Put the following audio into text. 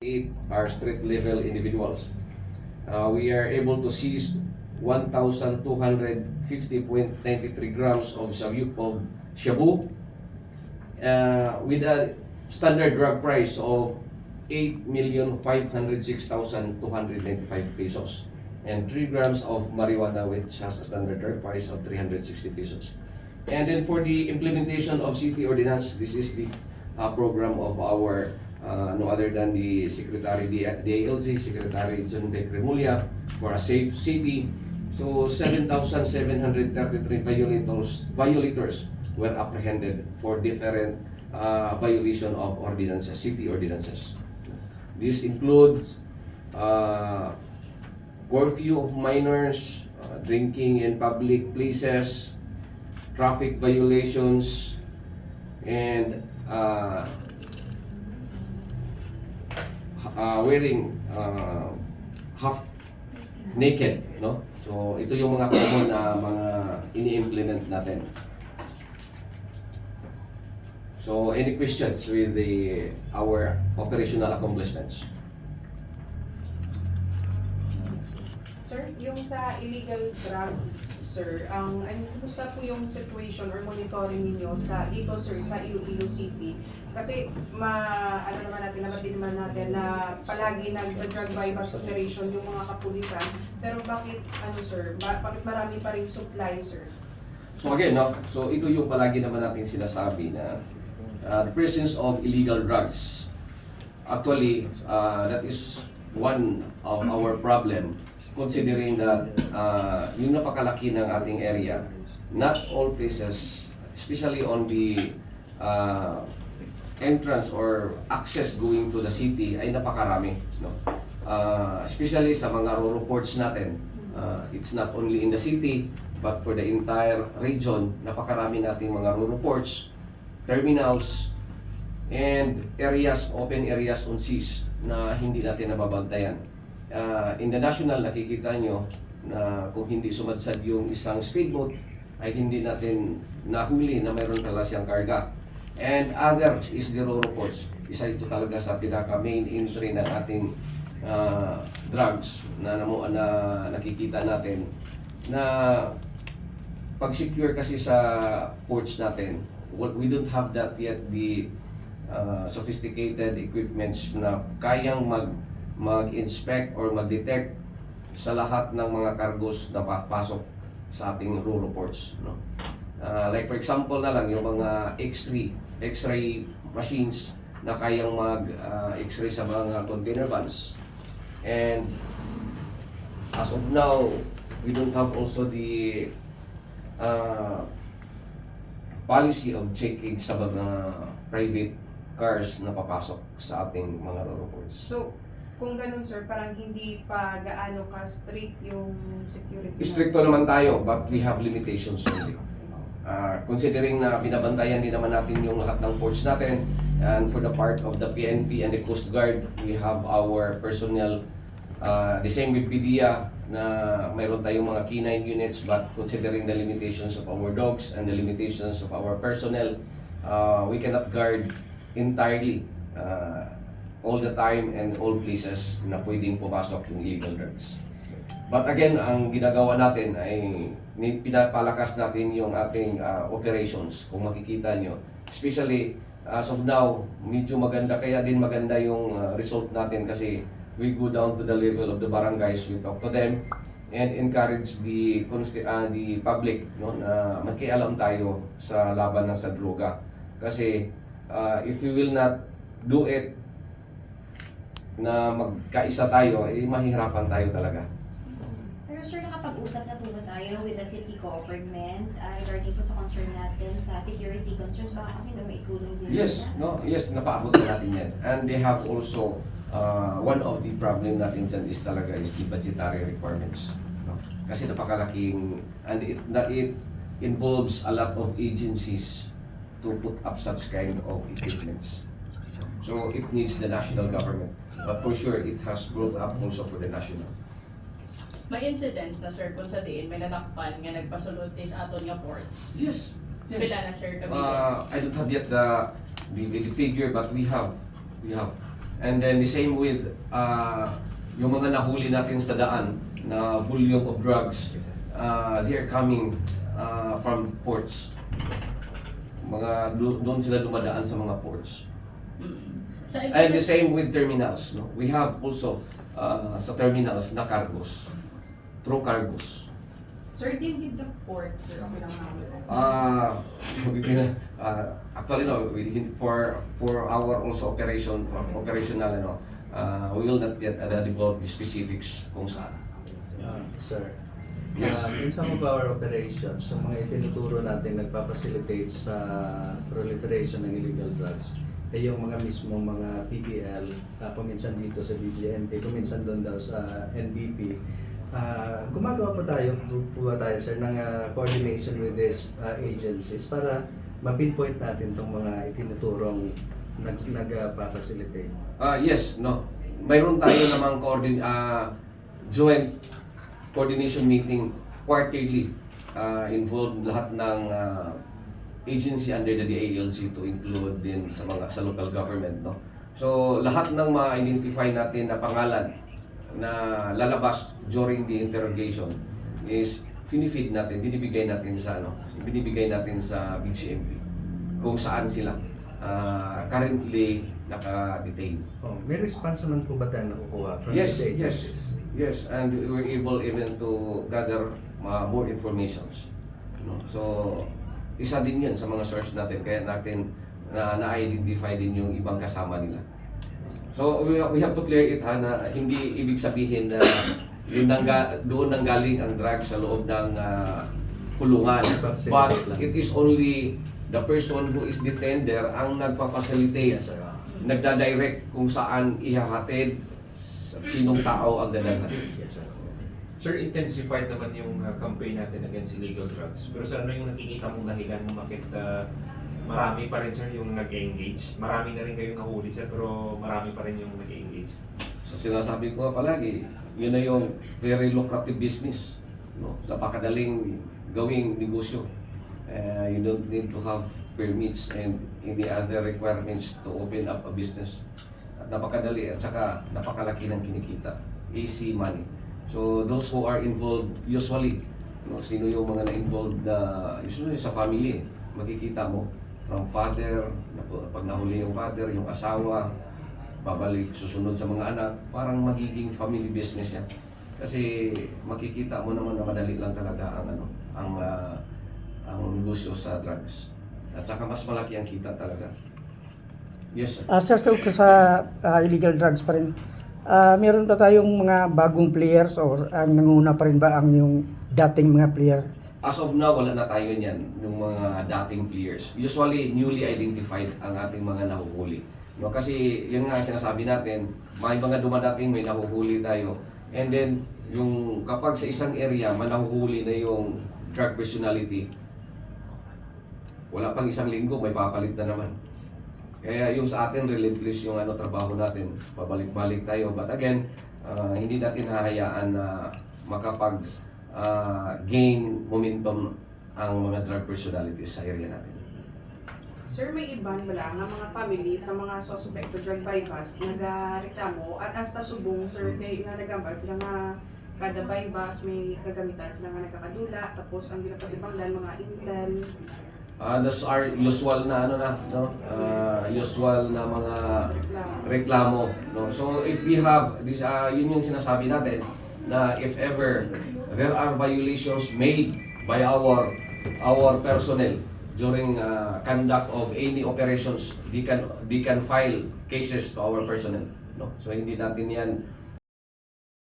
8 are street level individuals. We are able to seize 1,250.93 grams of shabu with a standard drug price of 8,506,295 pesos and 3 grams of marijuana which has a standard drug price of 360 pesos. And then for the implementation of city ordinance, this is the program of our no other than the Secretary DILG, Secretary John De Cremulya, for a safe city. So 7,733 violators were apprehended for different violation of ordinances, city ordinances. This includes curfew of minors, drinking in public places, traffic violations, and wearing half naked, no? So ito yung mga common na mga ini-implement natin. So any questions with our operational accomplishments? Sir, yung sa illegal drugs, sir, kumusta po yung situation or monitoring ninyo dito, sir, sa Iloilo City? Kasi naman natin na palagi nag-drug bypass operation yung mga kapulisan, pero bakit bakit marami pa rin supply, sir? So again, no? So ito yung palagi naman natin sinasabi na the presence of illegal drugs. Actually, that is one of our problem, considering that yung napakalaki ng ating area, not all places, especially on the entrance or access going to the city, ay napakarami, no? Especially sa mga rural ports natin, it's not only in the city but for the entire region, napakarami nating mga rural ports, terminals, and areas, open areas on seas na hindi natin nababantayan. In the national, nakikita nyo na kung hindi sumadsad yung isang speedboat, ay hindi natin nahuli na mayroon pala siyang karga. And other is the rural ports. Isa ito talaga sa pinaka main entry ng ating drugs na nakikita natin na pag-secure kasi sa ports natin, we don't have that yet, the sophisticated equipments na kayang mag-inspect or mag-detect sa lahat ng mga cargos na papasok sa ating rural ports, no? Like for example na lang yung mga X-ray machines na kayang mag-X-ray sa mga container vans. And as of now, we don't have also the policy of checking sa mga private cars na papasok sa ating mga rural ports. So, kung ganun, sir, parang hindi pa gaano ka-strict yung security? Stricto naman tayo, but we have limitations only. Considering na binabantayan din naman natin yung lahat ng ports natin, and for the part of the PNP and the Coast Guard, we have our personnel, the same with PDEA, na mayroon tayong mga K9 units, but considering the limitations of our dogs and the limitations of our personnel, we cannot guard entirely all the time and all places na pwedeng pumasok yung illegal drugs. But again, ang ginagawa natin ay pinapalakas natin yung ating operations, kung makikita nyo. Especially, as of now, medyo maganda, kaya din maganda yung result natin kasi we go down to the level of the barangays, we talk to them, and encourage the public, no, na magkialam tayo sa laban sa droga. Kasi if we will not do it, na magkaisa tayo, mahihirapan tayo talaga. Pero sir, nakapag-usap na po ba tayo with the city government regarding po sa concern natin sa security concerns? Baka kasi may itulong din. Yes, no? Yes, napaabot na natin yan. And they have also, one of the problem natin dyan is the budgetary requirements. No? Kasi napakalaking, and it involves a lot of agencies to put up such kind of equipments. So it needs the national government. But for sure, it has brought up also for the national. May incidents na, sir, kung sa diin may nanakpan nga nagpasulot is aton nga ports. Yes. Pila na, sir, kami? I don't have yet the figure, but we have And then the same with yung mga nahuli natin sa daan na volume of drugs, they are coming from ports. Doon sila dumadaan sa mga ports. Sa And the same with terminals. No? We have also sa terminals na cargos, through cargos. Sir, deal with the port, sir. Okay lang namin. Actually, no, for our also operational, we will not yet divulge the specifics kung saan. Sir, Yes. in some of our operations, yung mga itinuturo natin nagpa-facilitate sa proliferation ng illegal drugs, ay yung mga mismong mga PBL, kuminsan dito sa BGMP, kuminsan doon daw sa NBP. Gumagawa po tayo, sir, ng coordination with these agencies para ma-pinpoint natin itong mga itinuturong nagpa-facilitate. Yes, no. Mayroon tayo namang joint coordination meeting quarterly. Involved lahat ng agency under the DALG to include din sa local government, no. So lahat ng ma-identify natin na pangalan na lalabas during the interrogation is finifeed natin, binibigay natin sa BGMP kung saan sila currently naka-detain. Oh, may response naman po ba tayo nakukuha from Yes, these yes. agencies? Yes, and we were able even to gather more informations. No? So, isa din yan sa mga source natin, kaya natin na-identify din yung ibang kasama nila. So, we have to clear it, na hindi ibig sabihin na doon nanggaling ang drugs sa loob ng kulungan. But it is only the person who is the tender ang nagpa-facilitate, Yes, sir. nagda-direct kung saan ihahatid, sinong tao ang dadalhan. Yes, sir. Sir, intensified naman yung campaign natin against illegal drugs. Pero sir, ano yung nakikita mong dahilan kung bakit marami pa rin, sir, yung nag-engage? Marami na rin kayong nahuli, sir, pero marami pa rin yung nag-engage. So sinasabi ko nga palagi, yun na yung very lucrative business. No? Napakadaling gawing negosyo. You don't need to have permits and any other requirements to open up a business. At napakadali at saka napakalaki ng kinikita. AC money. So those who are involved, usually, no, sino yung mga na-involved na usually sa family, makikita mo from father, pag nahuli yung father, yung asawa, babalik, susunod sa mga anak, parang magiging family business yan. Kasi makikita mo naman na madali lang talaga ang negosyo sa drugs. At saka mas malaki ang kita talaga. Yes, sir. Sir, sa illegal drugs pa rin, meron pa tayong mga bagong players or ang nanguna pa rin ba ang yung dating mga player? As of now, wala na tayo niyan, yung mga dating players. Usually, newly identified ang ating mga nahuhuli. No, kasi yun nga sinasabi natin, may mga dumadating, may nahuhuli tayo. And then, yung kapag sa isang area, manahuhuli na yung drug personality, wala pang isang linggo, may papalit na naman. Kaya yung sa atin, relentless yung trabaho natin. Pabalik-balik tayo. But again, hindi natin hahayaan na makapag-gain momentum ang mga drug personalities sa area natin. Sir, may iban bala nga mga family sa mga suspect sa drug bypass nagareklamo at hasta subong, sir, kay nga nagambal sila nga kada bypass may kagamitan sila nga nagkakadula, tapos ang ginapasibanglan mga intel. That's our usual na usual na mga reklamo, no. So if we have this, yun yung sinasabi natin na if ever there are violations made by our personnel during conduct of any operations, they can file cases to our personnel, no. So hindi natin yan